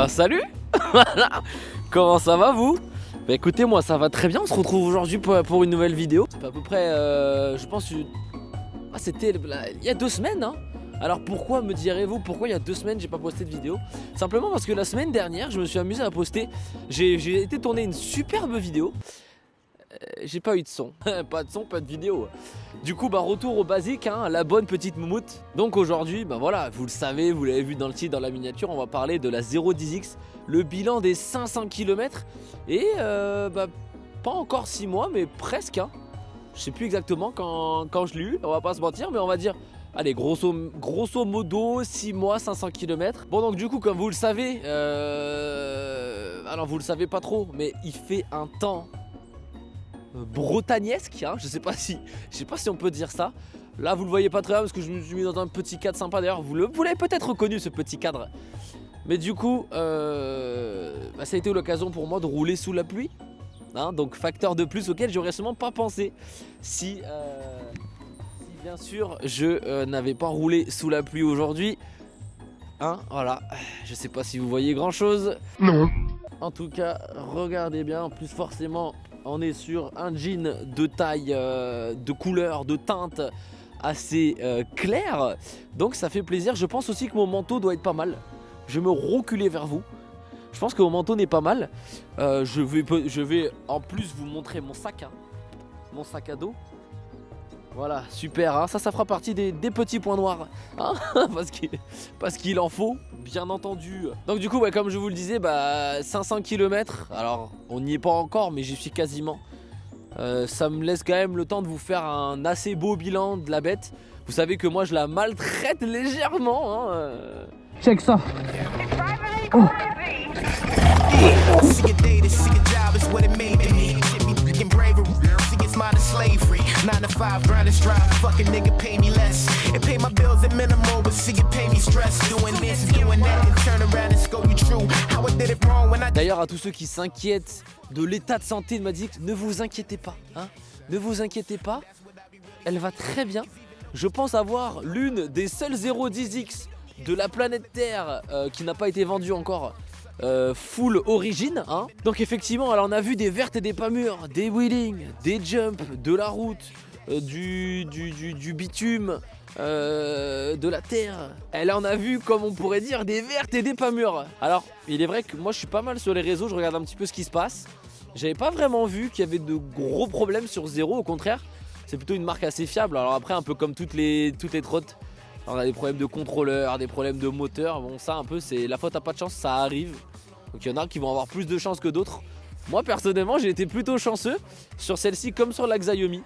Bah salut. Comment ça va vous? Bah écoutez, moi ça va très bien, on se retrouve aujourd'hui pour une nouvelle vidéo. Ça fait à peu près, je pense, c'était il y a 2 semaines hein. Alors pourquoi me direz-vous, pourquoi il y a 2 semaines j'ai pas posté de vidéo? Simplement parce que la semaine dernière je me suis amusé à poster, j'ai été tourner une superbe vidéo. J'ai pas eu de son, pas de son, pas de vidéo. Du coup bah retour au basique hein, la bonne petite moumoute. Donc aujourd'hui bah voilà, vous le savez, vous l'avez vu dans le titre, dans la miniature, on va parler de la 010X, le bilan des 500 km. Et bah pas encore 6 mois mais presque hein. Je sais plus exactement quand je l'ai eu, on va pas se mentir, mais on va dire allez grosso modo 6 mois 500 km. Bon donc du coup comme vous le savez, alors vous le savez pas trop mais il fait un temps bretagnesque hein, je sais pas si on peut dire ça. Là vous le voyez pas très bien parce que je me suis mis dans un petit cadre sympa, d'ailleurs vous l'avez peut-être reconnu ce petit cadre. Mais du coup ça a été l'occasion pour moi de rouler sous la pluie hein, donc facteur de plus auquel j'aurais sûrement pas pensé si bien sûr je n'avais pas roulé sous la pluie aujourd'hui hein, voilà. Je sais pas si vous voyez grand chose. Non. En tout cas regardez bien, en plus forcément on est sur un jean de taille, de couleur, de teinte assez claire. Donc ça fait plaisir. Je pense aussi que mon manteau doit être pas mal. Je vais me reculer vers vous. Je pense que mon manteau n'est pas mal. Je vais en plus vous montrer mon sac. Hein. Mon sac à dos. Voilà, super, hein. Ça fera partie des petits points noirs hein. parce qu'il en faut, bien entendu. Donc du coup, ouais, comme je vous le disais, 500 km, alors on n'y est pas encore, mais j'y suis quasiment. Ça me laisse quand même le temps de vous faire un assez beau bilan de la bête. Vous savez que moi, je la maltraite légèrement. Hein. Check ça. Oh. D'ailleurs à tous ceux qui s'inquiètent de l'état de santé de Madix, ne vous inquiétez pas hein. Ne vous inquiétez pas, elle va très bien. Je pense avoir l'une des seules 010X de la planète Terre qui n'a pas été vendue encore full origine hein. Donc effectivement alors on a vu des vertes et des pas mûres, des wheelings, des jumps, de la route, du bitume, de la terre. Elle en a vu, comme on pourrait dire, des vertes et des pas mûres. Alors il est vrai que moi je suis pas mal sur les réseaux, je regarde un petit peu ce qui se passe. J'avais pas vraiment vu qu'il y avait de gros problèmes sur Zero, au contraire c'est plutôt une marque assez fiable. Alors après un peu comme toutes les trottes, on a des problèmes de contrôleur, des problèmes de moteur. Bon ça un peu c'est la faute à pas de chance, ça arrive. Donc il y en a qui vont avoir plus de chance que d'autres. Moi personnellement j'ai été plutôt chanceux sur celle-ci comme sur la Xiaomi.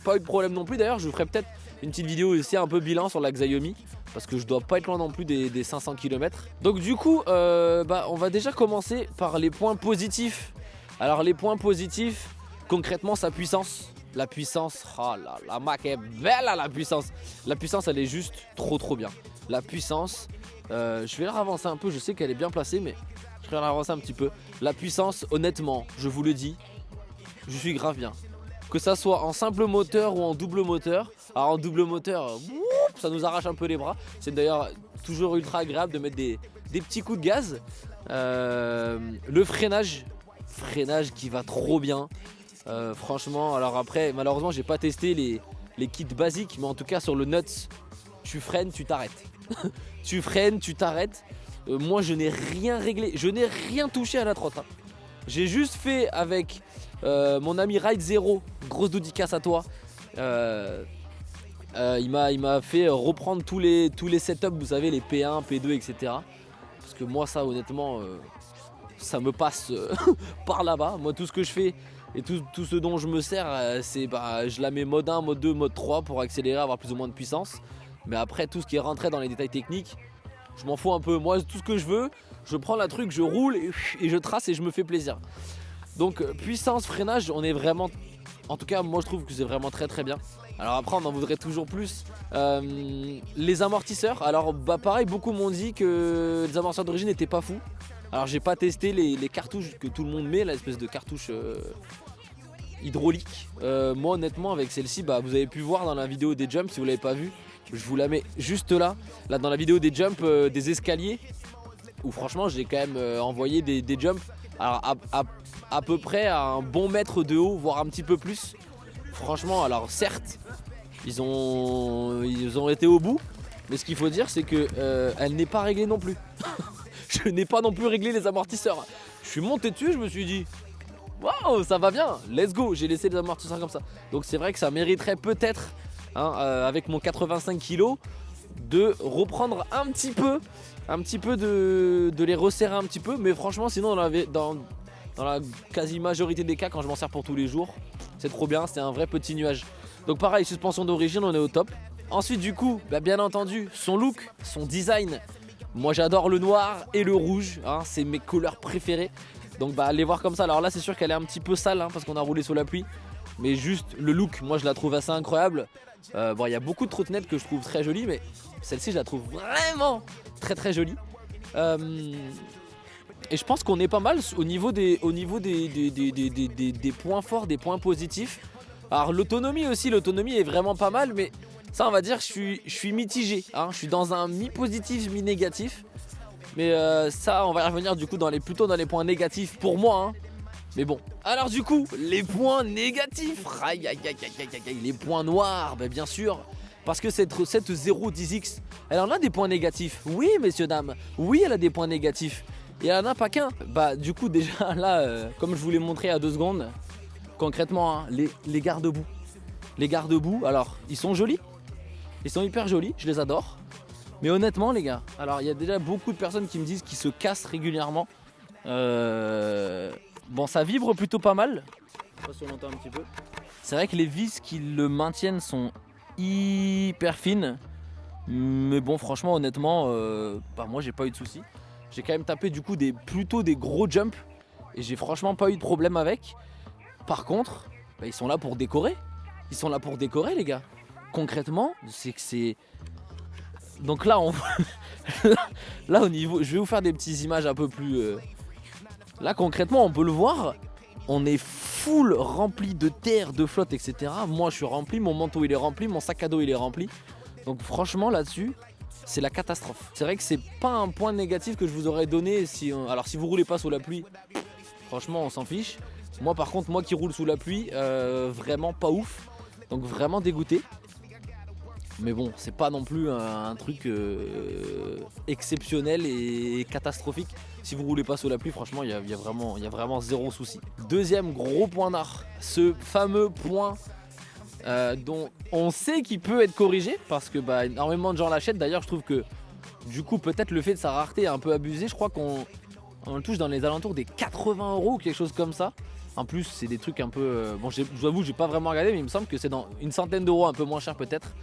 Pas eu de problème non plus, d'ailleurs je vous ferai peut-être une petite vidéo aussi un peu bilan sur la Xiaomi, parce que je dois pas être loin non plus des 500 km. Donc du coup on va déjà commencer par les points positifs. Alors les points positifs, concrètement sa puissance. La puissance, oh là, la Mac est belle à la puissance. La puissance elle est juste trop bien. La puissance, je vais la ravancer un peu, je sais qu'elle est bien placée mais je vais la ravancer un petit peu. La puissance honnêtement, je vous le dis, je suis grave bien. Que ça soit en simple moteur ou en double moteur. Alors en double moteur, ça nous arrache un peu les bras. C'est d'ailleurs toujours ultra agréable de mettre des petits coups de gaz. Le freinage qui va trop bien. Franchement, alors après malheureusement j'ai pas testé les kits basiques, mais en tout cas sur le Nuts, tu freines, tu t'arrêtes. Tu freines, tu t'arrêtes. Moi je n'ai rien réglé, je n'ai rien touché à la trotte hein. J'ai juste fait avec mon ami Ride Zero, grosse dédicace à toi. Il m'a fait reprendre tous les setups, vous savez, les P1, P2, etc. Parce que moi ça honnêtement ça me passe par là-bas. Moi tout ce que je fais et tout ce dont je me sers c'est je la mets mode 1, mode 2, mode 3 pour accélérer, avoir plus ou moins de puissance. Mais après tout ce qui est rentré dans les détails techniques, je m'en fous un peu. Moi tout ce que je veux, je prends la truc, je roule et je trace et je me fais plaisir. Donc puissance, freinage, on est vraiment, en tout cas moi je trouve que c'est vraiment très bien. Alors après on en voudrait toujours plus. Les amortisseurs, alors pareil, beaucoup m'ont dit que les amortisseurs d'origine n'étaient pas fous. Alors j'ai pas testé les cartouches que tout le monde met, l'espèce de cartouche hydraulique. Moi honnêtement avec celle-ci, vous avez pu voir dans la vidéo des jumps, si vous l'avez pas vu, je vous la mets juste là dans la vidéo des jumps, des escaliers. où franchement j'ai quand même envoyé des jumps alors à peu près à un bon mètre de haut, voire un petit peu plus. Franchement, alors certes, ils ont été au bout, mais ce qu'il faut dire c'est que elle n'est pas réglée non plus. Je n'ai pas non plus réglé les amortisseurs. Je suis monté dessus, je me suis dit waouh, ça va bien, let's go. J'ai laissé les amortisseurs comme ça. Donc c'est vrai que ça mériterait peut-être, hein, avec mon 85 kg, de reprendre un petit peu de les resserrer un petit peu. Mais franchement, sinon dans la quasi majorité des cas, quand je m'en sers pour tous les jours, c'est trop bien, c'est un vrai petit nuage. Donc pareil, suspension d'origine, on est au top. Ensuite du coup, bien entendu, son look, son design. Moi j'adore le noir et le rouge, hein, c'est mes couleurs préférées. Donc allez voir comme ça. Alors là c'est sûr qu'elle est un petit peu sale, hein, parce qu'on a roulé sous la pluie. Mais juste le look, moi je la trouve assez incroyable. Bon, il y a beaucoup de trottinettes que je trouve très jolies, mais celle-ci je la trouve vraiment très très jolie. Et je pense qu'on est pas mal au niveau des points forts, des points positifs. Alors l'autonomie aussi, l'autonomie est vraiment pas mal, mais ça on va dire je suis mitigé, hein. Je suis dans un mi-positif, mi-négatif. Mais ça on va y revenir du coup plutôt dans les points négatifs pour moi, hein. Mais bon, alors du coup, les points négatifs, aïe, aïe, aïe, aïe, aïe, aïe, les points noirs, bien sûr. Parce que cette 010X, elle en a des points négatifs. Oui, messieurs, dames, oui, elle a des points négatifs. Et elle en a pas qu'un. Du coup, déjà là, comme je vous l'ai montré à 2 secondes, concrètement, hein, les garde-boue. Les garde-boue, alors, ils sont jolis. Ils sont hyper jolis, je les adore. Mais honnêtement, les gars, alors il y a déjà beaucoup de personnes qui me disent qu'ils se cassent régulièrement. Bon, ça vibre plutôt pas mal. Je sais pas si on entend un petit peu. C'est vrai que les vis qui le maintiennent sont hyper fines. Mais bon, franchement, honnêtement, moi j'ai pas eu de soucis. J'ai quand même tapé du coup plutôt des gros jumps. Et j'ai franchement pas eu de problème avec. Par contre, ils sont là pour décorer. Ils sont là pour décorer, les gars. Concrètement, c'est. Donc là, là au niveau. Je vais vous faire des petites images un peu plus. Là concrètement on peut le voir, on est full rempli de terre, de flotte, etc. Moi je suis rempli, mon manteau il est rempli, mon sac à dos il est rempli. Donc franchement là-dessus, c'est la catastrophe. C'est vrai que c'est pas un point négatif que je vous aurais donné alors si vous roulez pas sous la pluie, franchement on s'en fiche. Moi par contre, moi qui roule sous la pluie, vraiment pas ouf. Donc vraiment dégoûté. Mais bon, c'est pas non plus un truc exceptionnel et catastrophique. Si vous roulez pas sous la pluie, franchement, il y a vraiment zéro souci. Deuxième gros point d'art, ce fameux point dont on sait qu'il peut être corrigé parce que énormément de gens l'achètent. D'ailleurs, je trouve que du coup, peut-être le fait de sa rareté est un peu abusé. Je crois qu'on le touche dans les alentours des 80 € ou quelque chose comme ça. En plus, c'est des trucs un peu. Bon, je vous avoue, j'ai pas vraiment regardé, mais il me semble que c'est dans une centaine d'euros, un peu moins cher peut-être.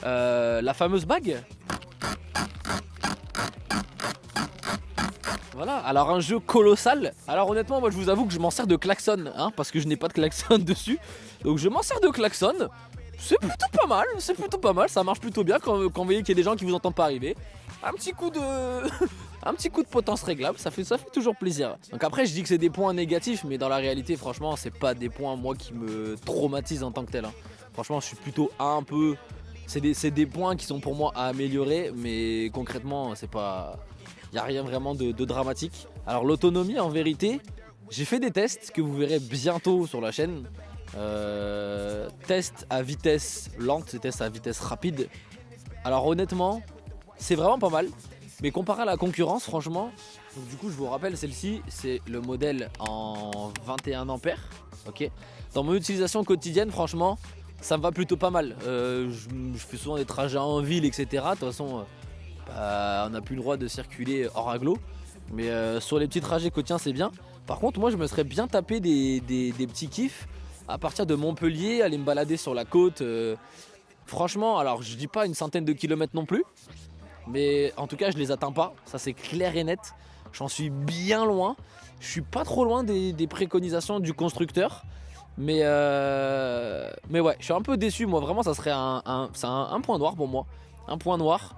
La fameuse bague. Voilà, alors un jeu colossal. Alors honnêtement, moi je vous avoue que je m'en sers de klaxon, hein, parce que je n'ai pas de klaxon dessus. Donc je m'en sers de klaxon. C'est plutôt pas mal, ça marche plutôt bien quand vous voyez qu'il y a des gens qui vous entendent pas arriver. Un petit coup de potence réglable, ça fait toujours plaisir. Donc après je dis que c'est des points négatifs, mais dans la réalité franchement c'est pas des points moi qui me traumatisent en tant que tel, hein. Franchement je suis plutôt un peu... C'est des points qui sont pour moi à améliorer, mais concrètement c'est pas... Il n'y a rien vraiment de dramatique. Alors l'autonomie en vérité, j'ai fait des tests que vous verrez bientôt sur la chaîne. Test à vitesse lente, test à vitesse rapide. Alors honnêtement, c'est vraiment pas mal. Mais comparé à la concurrence, franchement, donc du coup je vous rappelle, celle-ci c'est le modèle en 21 ampères. Ok. Dans mon utilisation quotidienne, franchement, ça me va plutôt pas mal. Je fais souvent des trajets en ville, etc. De toute façon, on n'a plus le droit de circuler hors agglo. Mais sur les petits trajets quotidiens, c'est bien. Par contre, moi, je me serais bien tapé des petits kiffs à partir de Montpellier, aller me balader sur la côte. Franchement, alors je dis pas une centaine de kilomètres non plus. Mais en tout cas, je les atteins pas. Ça, c'est clair et net. J'en suis bien loin. Je suis pas trop loin des préconisations du constructeur. Mais ouais, je suis un peu déçu. Moi, vraiment, ça serait un point noir pour moi. Un point noir.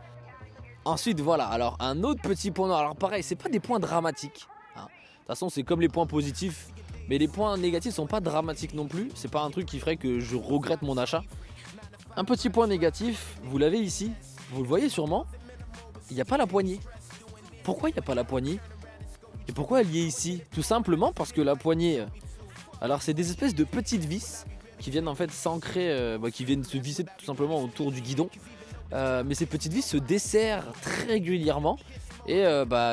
Ensuite, voilà. Alors, un autre petit point noir. Alors, pareil, c'est pas des points dramatiques, hein. De toute façon, c'est comme les points positifs. Mais les points négatifs sont pas dramatiques non plus. C'est pas un truc qui ferait que je regrette mon achat. Un petit point négatif, vous l'avez ici. Vous le voyez sûrement. Il n'y a pas la poignée. pourquoi il n'y a pas la poignée? Et pourquoi elle y est ici? Tout simplement parce que la poignée, alors c'est des espèces de petites vis qui viennent en fait s'ancrer, qui viennent se visser tout simplement autour du guidon. Mais ces petites vis se desserrent très régulièrement. Et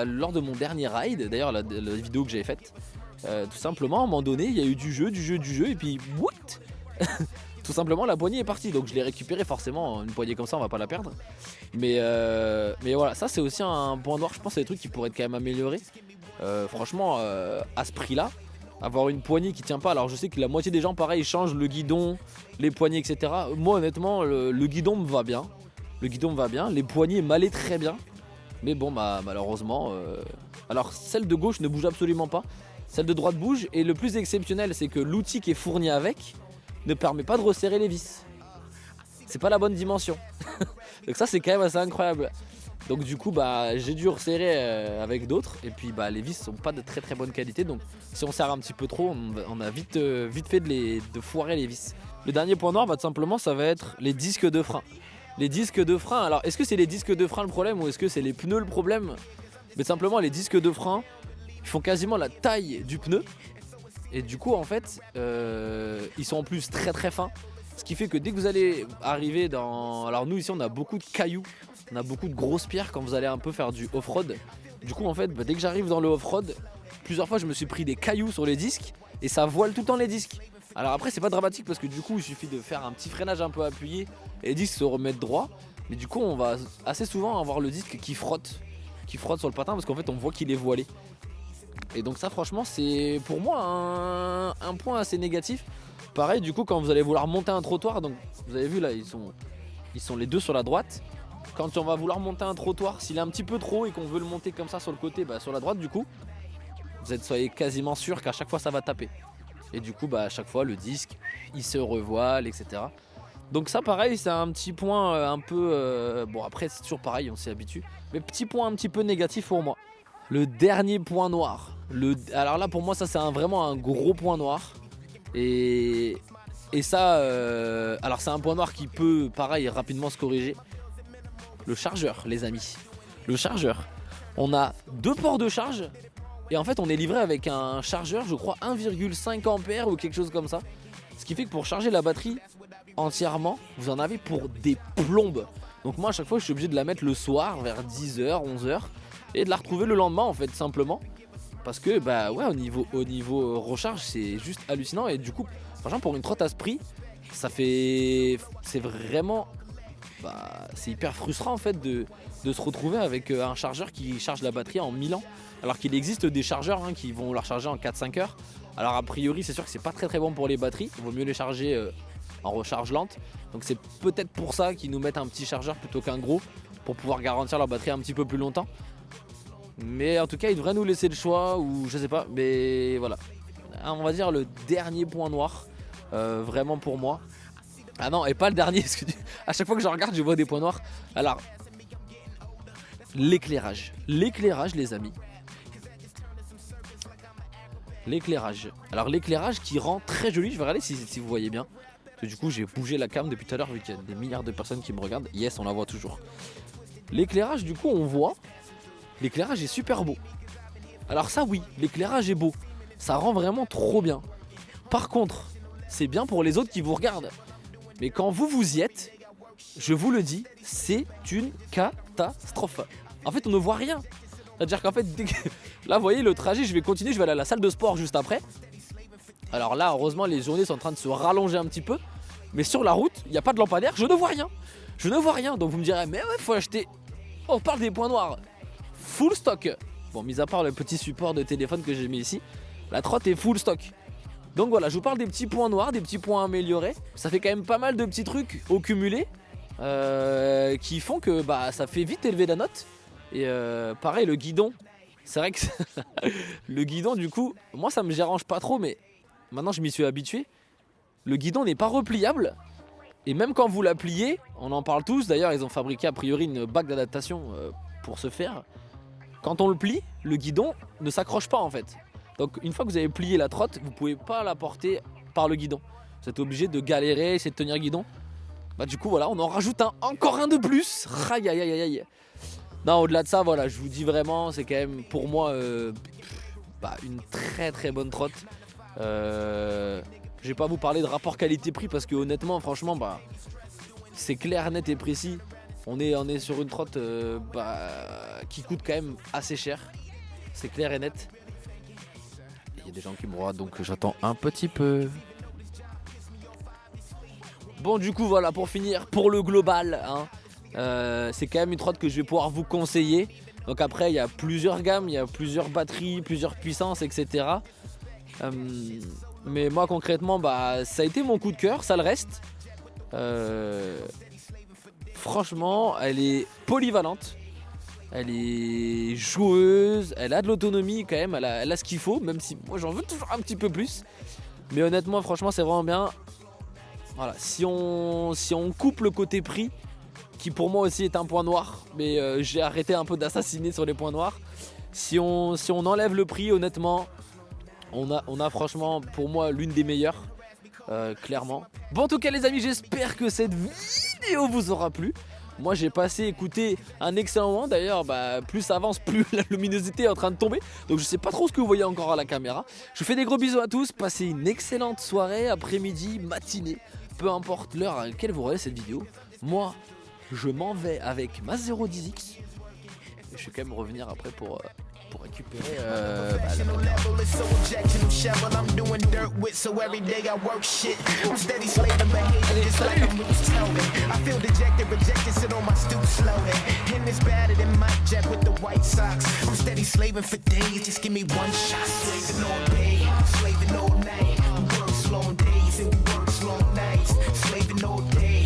lors de mon dernier ride, d'ailleurs la vidéo que j'avais faite, tout simplement à un moment donné il y a eu du jeu et puis what tout simplement la poignée est partie. Donc je l'ai récupérée, forcément une poignée comme ça on va pas la perdre. Mais voilà, ça c'est aussi un point noir, je pense que c'est des trucs qui pourraient être quand même améliorés. Franchement à ce prix là, avoir une poignée qui tient pas, alors je sais que la moitié des gens pareil changent le guidon, les poignées etc. Moi honnêtement le guidon me va bien. Les poignées m'allaient très bien. Mais bon malheureusement alors celle de gauche ne bouge absolument pas, celle de droite bouge. Et le plus exceptionnel c'est que l'outil qui est fourni avec ne permet pas de resserrer les vis. C'est pas la bonne dimension. Donc ça c'est quand même assez incroyable. Donc du coup j'ai dû resserrer avec d'autres. Et puis les vis sont pas de très très bonne qualité. Donc si on serre un petit peu trop on a vite fait de foirer les vis. Le dernier point noir tout simplement ça va être les disques de frein. Les disques de frein, alors est-ce que c'est les disques de frein le problème ou est-ce que c'est les pneus le problème? Mais simplement les disques de frein ils font quasiment la taille du pneu. Et du coup en fait ils sont en plus très très fins. Ce qui fait que dès que vous allez arriver dans... Alors nous ici on a beaucoup de cailloux, on a beaucoup de grosses pierres quand vous allez un peu faire du off-road. Du coup en fait dès que j'arrive dans le off-road, plusieurs fois je me suis pris des cailloux sur les disques et ça voile tout le temps les disques. Alors après c'est pas dramatique parce que du coup il suffit de faire un petit freinage un peu appuyé et les disques se remettent droit. Mais du coup on va assez souvent avoir le disque qui frotte sur le patin parce qu'en fait on voit qu'il est voilé. Et donc ça franchement c'est pour moi un point assez négatif. Pareil du coup quand vous allez vouloir monter un trottoir, donc vous avez vu là ils sont les deux sur la droite. Quand on va vouloir monter un trottoir, s'il est un petit peu trop et qu'on veut le monter comme ça sur le côté, sur la droite du coup, soyez quasiment sûr qu'à chaque fois ça va taper. Et du coup à chaque fois le disque il se revoile etc. Donc ça pareil c'est un petit point un peu bon après c'est toujours pareil on s'y habitue. Mais petit point un petit peu négatif pour moi. Le dernier point noir. Alors là pour moi ça c'est vraiment un gros point noir. Et ça alors c'est un point noir qui peut pareil rapidement se corriger. Le chargeur les amis. Le chargeur. On a 2 ports de charge. Et en fait on est livré avec un chargeur je crois 1,5 ampères ou quelque chose comme ça. Ce qui fait que pour charger la batterie entièrement vous en avez pour des plombes. Donc moi à chaque fois je suis obligé de la mettre le soir vers 10h, 11h. Et de la retrouver le lendemain en fait simplement. Parce que ouais au niveau recharge c'est juste hallucinant. Et du coup franchement pour une trotte à ce prix c'est vraiment c'est hyper frustrant en fait de se retrouver avec un chargeur qui charge la batterie en 1000 ans. Alors qu'il existe des chargeurs qui vont la recharger en 4-5 heures. Alors a priori c'est sûr que c'est pas très très bon pour les batteries. Il vaut mieux les charger en recharge lente. Donc c'est peut-être pour ça qu'ils nous mettent un petit chargeur plutôt qu'un gros. Pour pouvoir garantir leur batterie un petit peu plus longtemps. Mais en tout cas ils devraient nous laisser le choix ou je sais pas. Mais voilà, on va dire le dernier point noir vraiment pour moi. Ah non et pas le dernier parce que à chaque fois que je regarde je vois des points noirs. Alors l'éclairage les amis. L'éclairage. Alors l'éclairage qui rend très joli. Je vais regarder si vous voyez bien. Parce que du coup j'ai bougé la cam depuis tout à l'heure vu qu'il y a des milliards de personnes qui me regardent. Yes on la voit toujours. L'éclairage du coup on voit. L'éclairage est super beau. Alors ça oui, l'éclairage est beau. Ça rend vraiment trop bien. Par contre, c'est bien pour les autres qui vous regardent. Mais quand vous y êtes, je vous le dis, c'est une catastrophe. En fait, on ne voit rien. C'est-à-dire qu'en fait, là, vous voyez, le trajet, je vais continuer, je vais aller à la salle de sport juste après. Alors là, heureusement, les journées sont en train de se rallonger un petit peu. Mais sur la route, il n'y a pas de lampadaire, je ne vois rien. Je ne vois rien, donc vous me direz, mais ouais, faut acheter... On parle des points noirs. Full stock. Bon, mis à part le petit support de téléphone que j'ai mis ici, la trotte est full stock. Donc voilà, je vous parle des petits points noirs, des petits points améliorés. Ça fait quand même pas mal de petits trucs au cumulé qui font que ça fait vite élever la note. Et pareil, le guidon, c'est vrai que le guidon, du coup, moi ça me dérange pas trop, mais maintenant je m'y suis habitué. Le guidon n'est pas repliable. Et même quand vous la pliez, on en parle tous, d'ailleurs ils ont fabriqué a priori une bague d'adaptation pour ce faire. Quand on le plie, le guidon ne s'accroche pas en fait. Donc une fois que vous avez plié la trotte, vous pouvez pas la porter par le guidon. Vous êtes obligé de galérer, essayer de tenir le guidon. Du coup voilà, on en rajoute encore un de plus. Aïe aïe aïe aïe. Non, au-delà de ça, voilà, je vous dis vraiment, c'est quand même pour moi une très très bonne trotte. Je vais pas vous parler de rapport qualité-prix parce que honnêtement, franchement, c'est clair, net et précis. On est sur une trotte qui coûte quand même assez cher. C'est clair et net. Il y a des gens qui me regardent, donc j'attends un petit peu. Bon, du coup, voilà, pour finir, pour le global, hein, c'est quand même une trotte que je vais pouvoir vous conseiller. Donc après, il y a plusieurs gammes, il y a plusieurs batteries, plusieurs puissances, etc. Mais moi, concrètement, ça a été mon coup de cœur, ça le reste. Franchement, elle est polyvalente. Elle est joueuse, elle a de l'autonomie quand même, elle a ce qu'il faut, même si moi j'en veux toujours un petit peu plus. Mais honnêtement, franchement, c'est vraiment bien. Voilà, si on coupe le côté prix, qui pour moi aussi est un point noir, mais j'ai arrêté un peu d'assassiner sur les points noirs. Si on enlève le prix, honnêtement, on a franchement pour moi l'une des meilleures, clairement. Bon, en tout cas les amis, j'espère que cette vidéo vous aura plu. Moi j'ai passé écouter un excellent moment. D'ailleurs plus ça avance, plus la luminosité est en train de tomber. Donc je sais pas trop ce que vous voyez encore à la caméra. Je vous fais des gros bisous à tous. Passez une excellente soirée, après-midi, matinée. Peu importe l'heure à laquelle vous regardez cette vidéo. Moi je m'en vais avec ma 010X. Et je vais quand même revenir après pour récupérer Slaving all day,